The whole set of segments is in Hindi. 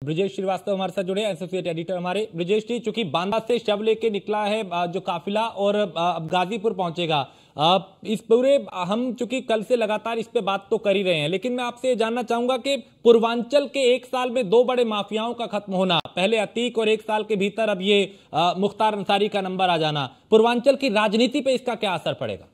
ब्रजेश श्रीवास्तव हमारे साथ जुड़े, एसोसिएट एडिटर हमारे। ब्रजेश जी, चूंकि बांदा से शव लेके निकला है जो काफिला और अब गाजीपुर पहुंचेगा, इस पूरे हम चूंकि कल से लगातार इस पे बात तो कर ही रहे हैं, लेकिन मैं आपसे जानना चाहूंगा कि पूर्वांचल के एक साल में दो बड़े माफियाओं का खत्म होना, पहले अतीक और एक साल के भीतर अब ये मुख्तार अंसारी का नंबर आ जाना, पूर्वांचल की राजनीति पे इसका क्या असर पड़ेगा?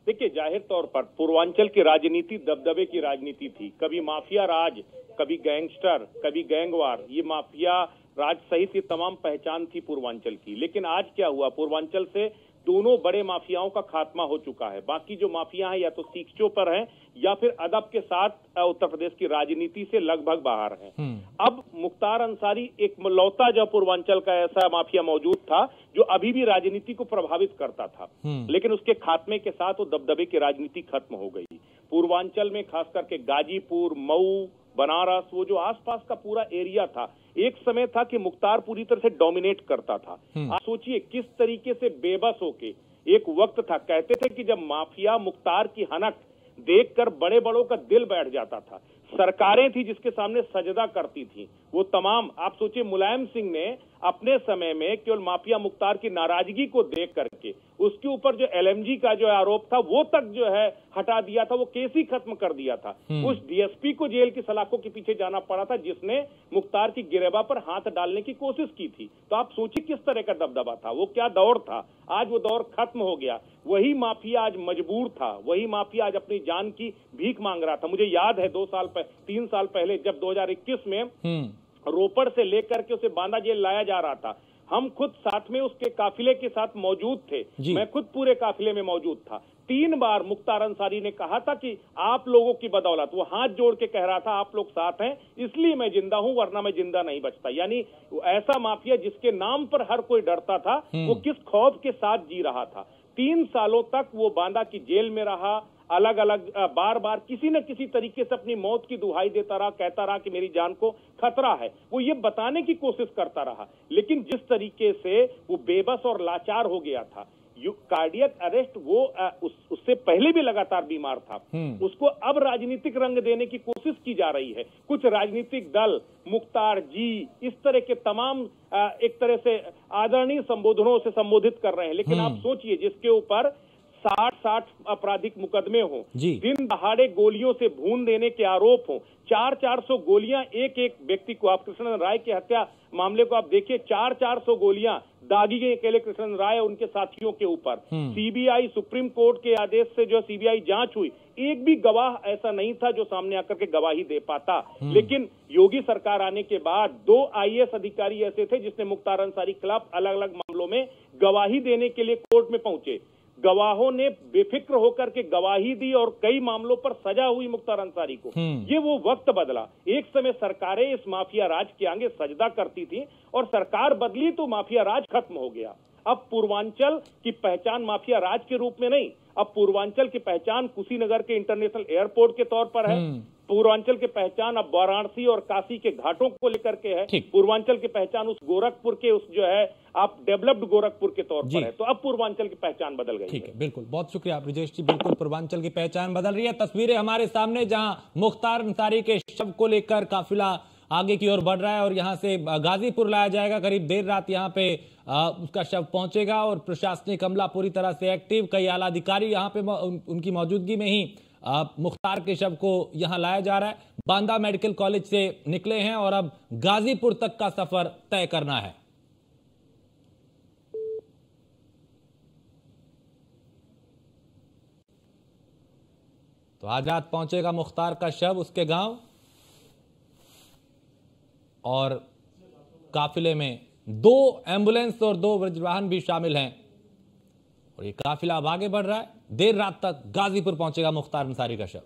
देखिए, जाहिर तौर पर पूर्वांचल की राजनीति दबदबे की राजनीति थी। कभी माफिया राज, कभी गैंगस्टर, कभी गैंगवार, ये माफिया राज सहित ये तमाम पहचान थी पूर्वांचल की। लेकिन आज क्या हुआ, पूर्वांचल से दोनों बड़े माफियाओं का खात्मा हो चुका है। बाकी जो माफिया हैं या तो सीखचों पर हैं या फिर अदब के साथ उत्तर प्रदेश की राजनीति से लगभग बाहर हैं। अब मुख्तार अंसारी एक लौता जो पूर्वांचल का ऐसा माफिया मौजूद था जो अभी भी राजनीति को प्रभावित करता था, लेकिन उसके खात्मे के साथ वो दबदबे की राजनीति खत्म हो गई। पूर्वांचल में खास करके गाजीपुर, मऊ, बनारस, वो जो आसपास का पूरा एरिया था, एक समय था कि मुख्तार पूरी तरह से डोमिनेट करता था। आप सोचिए किस तरीके से बेबस होके एक वक्त था, कहते थे कि जब माफिया मुख्तार की हनक देखकर बड़े बड़ों का दिल बैठ जाता था। सरकारें थी जिसके सामने सजदा करती थी। वो तमाम, आप सोचिए मुलायम सिंह ने अपने समय में केवल माफिया मुख्तार की नाराजगी को देख करके उसके ऊपर जो एलएमजी का जो आरोप था वो तक जो है हटा दिया था, वो केस ही खत्म कर दिया था। उस डीएसपी को जेल की सलाखों के पीछे जाना पड़ा था जिसने मुख्तार की गिरेबा पर हाथ डालने की कोशिश की थी। तो आप सोचिए किस तरह का दबदबा था, वो क्या दौर था। आज वो दौर खत्म हो गया। वही माफिया आज मजबूर था, वही माफिया आज अपनी जान की भीख मांग रहा था। मुझे याद है 3 साल पहले जब 2021 में रोपड़ से लेकर के उसे बांदा जेल लाया जा रहा था, हम खुद साथ में उसके काफिले के साथ मौजूद थे। मैं खुद पूरे काफिले में मौजूद था। 3 बार मुख्तार अंसारी ने कहा था कि आप लोगों की बदौलत, वो हाथ जोड़ के कह रहा था आप लोग साथ हैं इसलिए मैं जिंदा हूं, वरना मैं जिंदा नहीं बचता। यानी ऐसा माफिया जिसके नाम पर हर कोई डरता था, वो किस खौफ के साथ जी रहा था। 3 सालों तक वो बांदा की जेल में रहा, अलग अलग बार बार किसी न किसी तरीके से अपनी मौत की दुहाई देता रहा, कहता रहा कि मेरी जान को खतरा है। वो ये बताने की कोशिश करता रहा, लेकिन जिस तरीके से वो बेबस और लाचार हो गया था, कार्डियक अरेस्ट, वो उससे पहले भी लगातार बीमार था। उसको अब राजनीतिक रंग देने की कोशिश की जा रही है। कुछ राजनीतिक दल मुख्तार जी इस तरह के तमाम एक तरह से आदरणीय संबोधनों से संबोधित कर रहे हैं, लेकिन आप सोचिए जिसके ऊपर 60 आपराधिक मुकदमे हों, दिन दहाड़े गोलियों से भून देने के आरोप हों, 400 गोलियां एक एक व्यक्ति को, आप कृष्णन राय की हत्या मामले को आप देखिए, 400 गोलियां दागी गई अकेले कृष्णन राय और उनके साथियों के ऊपर। सीबीआई, सुप्रीम कोर्ट के आदेश से जो सीबीआई जांच हुई, एक भी गवाह ऐसा नहीं था जो सामने आकर के गवाही दे पाता। लेकिन योगी सरकार आने के बाद 2 आईएएस अधिकारी ऐसे थे जिसने मुख्तार अंसारी खिलाफ अलग अलग मामलों में गवाही देने के लिए कोर्ट में पहुंचे। गवाहों ने बेफिक्र होकर के गवाही दी और कई मामलों पर सजा हुई मुख्तार अंसारी को। ये वो वक्त बदला। एक समय सरकारें इस माफिया राज के आगे सजदा करती थी और सरकार बदली तो माफिया राज खत्म हो गया। अब पूर्वांचल की पहचान माफिया राज के रूप में नहीं, अब पूर्वांचल की पहचान कुशीनगर के इंटरनेशनल एयरपोर्ट के तौर पर है। पूर्वांचल की पहचान अब वाराणसी और काशी के घाटों को लेकर के है। पूर्वांचल की पहचान उस गोरखपुर के, उस जो है आप डेवलप्ड गोरखपुर के तौर पर है। तो अब पूर्वांचल की पहचान बदल गई। ठीक है, बिल्कुल, बहुत शुक्रिया ब्रजेश जी। बिल्कुल पूर्वांचल की पहचान बदल रही है। तस्वीरें हमारे सामने जहां मुख्तार अंसारी के शव को लेकर काफिला आगे की ओर बढ़ रहा है और यहां से गाजीपुर लाया जाएगा। करीब देर रात यहां पे उसका शव पहुंचेगा और प्रशासनिक अमला पूरी तरह से एक्टिव, कई आला अधिकारी यहां पे उनकी मौजूदगी में ही मुख्तार के शव को यहां लाया जा रहा है। बांदा मेडिकल कॉलेज से निकले हैं और अब गाजीपुर तक का सफर तय करना है। तो आज रात पहुंचेगा मुख्तार का शव उसके गांव और काफिले में 2 एम्बुलेंस और 2 वाहन भी शामिल हैं और ये काफिला अब आगे बढ़ रहा है। देर रात तक गाजीपुर पहुंचेगा मुख्तार अंसारी का शव।